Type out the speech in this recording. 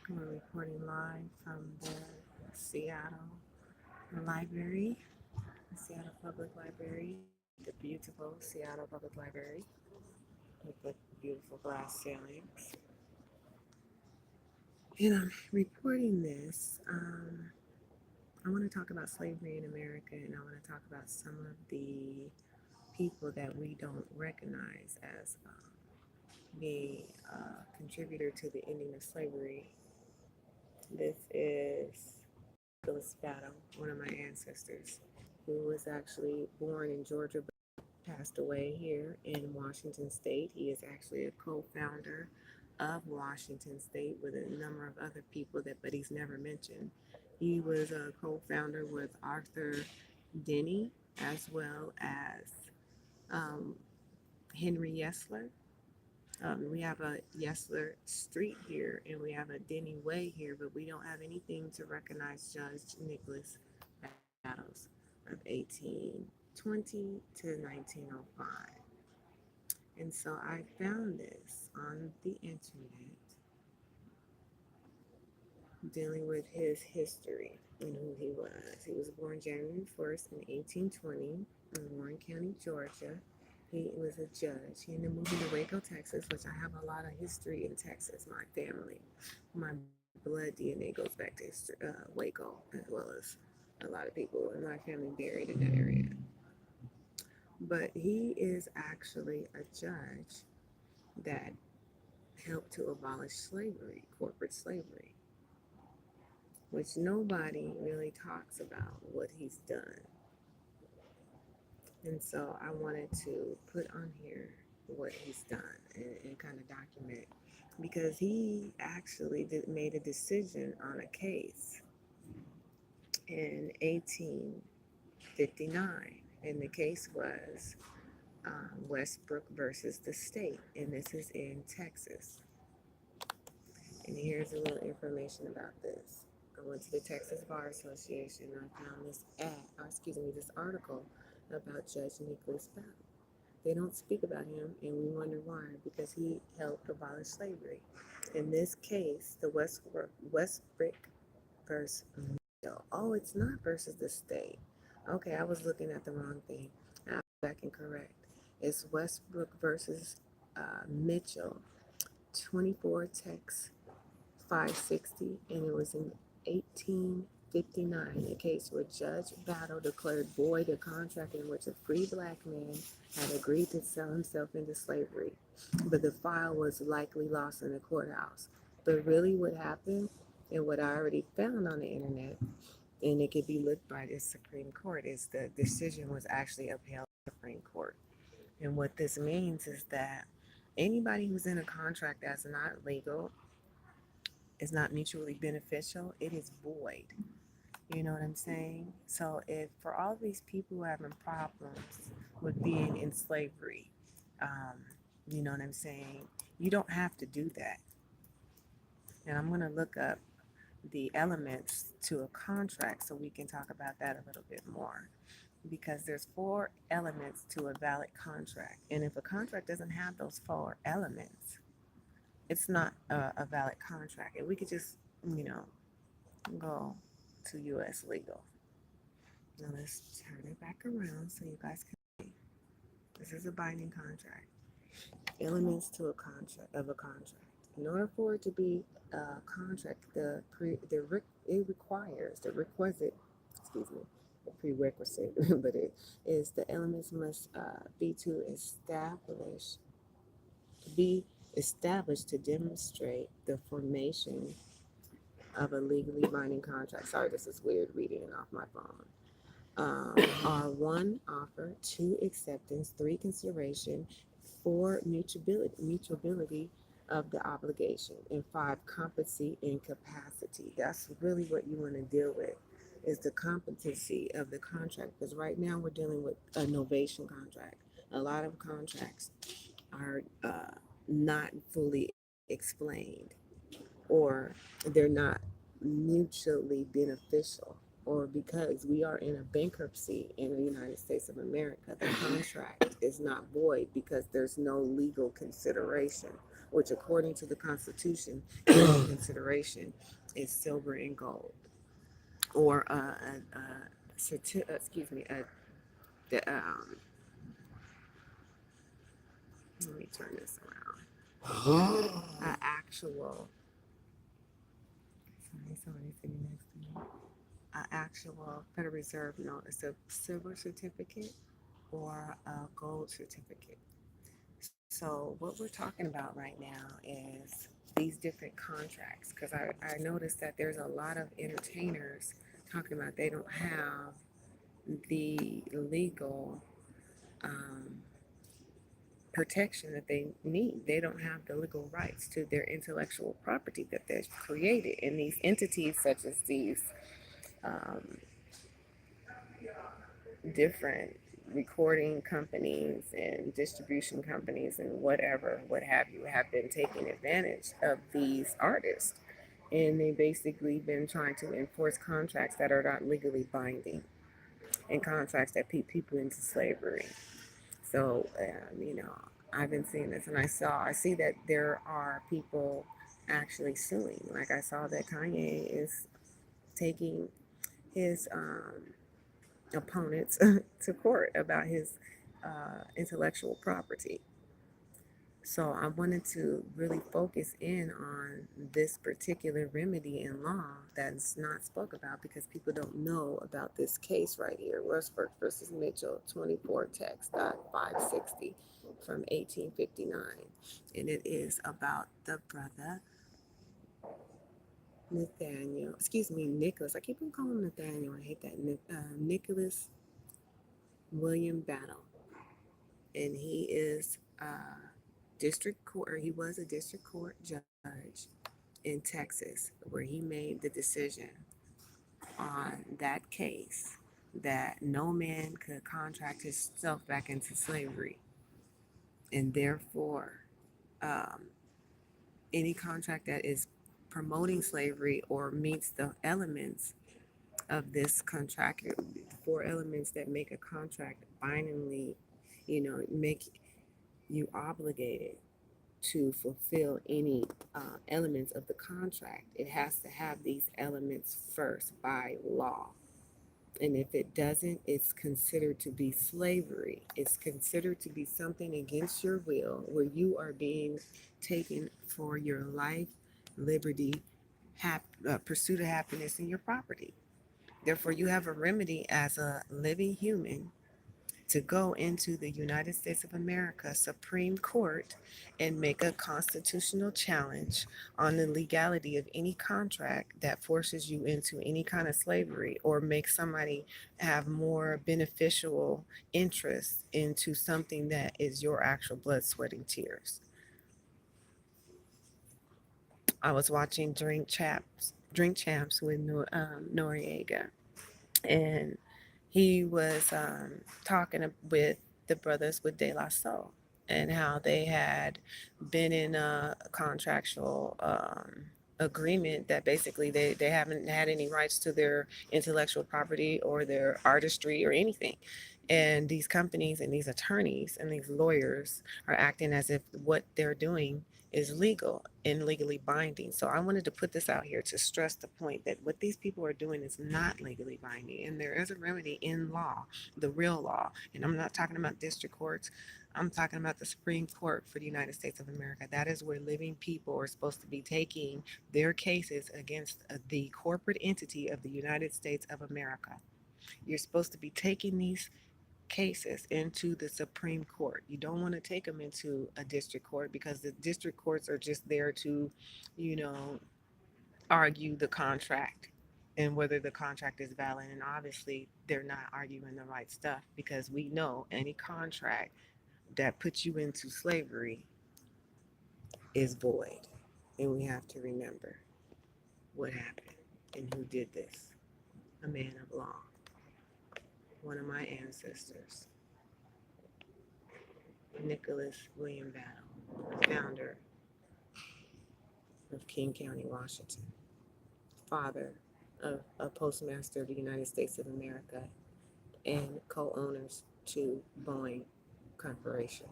We're reporting live from the Seattle Library, the Seattle Public Library, the beautiful Seattle Public Library with the beautiful glass ceilings. And I'm reporting this. I want to talk about slavery in America, and I want to talk about some of the people that we don't recognize as being a contributor to the ending of slavery. This is Battle, one of my ancestors, who was actually born in Georgia, but passed away here in Washington State. He is actually a co-founder of Washington State with a number of other people but he's never mentioned. He was a co-founder with Arthur Denny as well as um, Henry Yesler. We have a Yesler Street here and we have a Denny Way here, but we don't have anything to recognize Judge Nicholas Battles of 1820 to 1905. And so I found this on the internet dealing with his history and who he was. He was born January 1st in 1820 in Warren County, Georgia. He was a judge. He ended up moving to Waco, Texas, which I have a lot of history in Texas. My family, my blood DNA goes back to Waco, as well as a lot of people in my family buried in that area. But he is actually a judge that helped to abolish slavery, corporate slavery, which nobody really talks about what he's done. And so I wanted to put on here what he's done and kind of document because he actually made a decision on a case in 1859. And the case was Westbrook versus the state. And this is in Texas. And here's a little information about this. I went to the Texas Bar Association and I found this article about Judge Nicholas Battle. They don't speak about him, and we wonder why, because he helped abolish slavery. In this case, the Westbrook versus oh, it's not versus the state. Okay, I was looking at the wrong thing. I'll go back and correct. It's Westbrook versus Mitchell, 24 Tex 560, and it was in 1859, a case where Judge Battle declared void a contract in which a free black man had agreed to sell himself into slavery, but the file was likely lost in the courthouse. But really what happened, and what I already found on the internet, and it could be looked by the Supreme Court, is the decision was actually upheld by the Supreme Court. And what this means is that anybody who's in a contract that's not legal, is not mutually beneficial, it is void. You know what I'm saying? So if for all these people who are having problems with being in slavery, um, you know what I'm saying? You don't have to do that. And I'm going to look up the elements to a contract so we can talk about that a little bit more. Because there's 4 elements to a valid contract. And if a contract doesn't have those 4 elements, it's not a valid contract. And we could just, go to U.S. legal. Now let's turn it back around so you guys can see. This is a binding contract. Elements to a contract. In order for it to be a contract, it requires the requisite, the prerequisite, but it is the elements must be established to demonstrate the formation of a legally binding contract. Sorry, this is weird reading it off my phone. Are 1, offer; 2, acceptance; 3, consideration; 4, mutuality of the obligation; and 5, competency and capacity. That's really what you want to deal with, is the competency of the contract, because right now we're dealing with a novation contract. A lot of contracts are not fully explained, or they're not mutually beneficial, or because we are in a bankruptcy in the United States of America, the contract is not void because there's no legal consideration which according to the Constitution in consideration is silver and gold, or excuse me, the, let me turn this around. An actual, sorry, somebody sitting next to me. An actual Federal Reserve note. It's a silver certificate or a gold certificate. So what we're talking about right now is these different contracts, because I noticed that there's a lot of entertainers talking about they don't have the legal um, protection that they need. They don't have the legal rights to their intellectual property that they've created. And these entities, such as these um, different recording companies and distribution companies and whatever, what have you, have been taking advantage of these artists. And they basically been trying to enforce contracts that are not legally binding and contracts that put people into slavery. So, I've been seeing this, and I see that there are people actually suing. Like I saw that Kanye is taking his opponents to court about his intellectual property. So I wanted to really focus in on this particular remedy in law that's not spoke about because people don't know about this case right here, Westbrook versus Mitchell, 24 text 560 from 1859. And it is about the brother Nicholas. I keep on calling him Nathaniel. I hate that. Nicholas William Battle. And he is district court, or he was a district court judge in Texas, where he made the decision on that case that no man could contract himself back into slavery, and therefore, um, any contract that is promoting slavery or meets the elements of this contract, the four elements that make a contract bindingly, make you obligated to fulfill any elements of the contract. It has to have these elements first by law. And if it doesn't, it's considered to be slavery. It's considered to be something against your will, where you are being taken for your life, liberty, pursuit of happiness, and your property. Therefore, you have a remedy as a living human to go into the United States of America Supreme Court and make a constitutional challenge on the legality of any contract that forces you into any kind of slavery or makes somebody have more beneficial interest into something that is your actual blood, sweat, and tears. I was watching Drink Champs with Noriega, and he was talking with the brothers with De La Soul and how they had been in a contractual agreement that basically they haven't had any rights to their intellectual property or their artistry or anything. And these companies and these attorneys and these lawyers are acting as if what they're doing is legal and legally binding. So I wanted to put this out here to stress the point that what these people are doing is not legally binding, and there is a remedy in law, the real law. And I'm not talking about district courts. I'm talking about the Supreme Court for the United States of America. That is where living people are supposed to be taking their cases against the corporate entity of the United States of America. You're supposed to be taking these cases into the Supreme Court. You don't want to take them into a district court because the district courts are just there to, you know, argue the contract and whether the contract is valid. And obviously, they're not arguing the right stuff because we know any contract that puts you into slavery is void. And we have to remember what happened and who did this. A man of law, one of my ancestors, Nicholas William Battle, founder of King County, Washington, father of a postmaster of the United States of America, and co-owners to Boeing Corporation.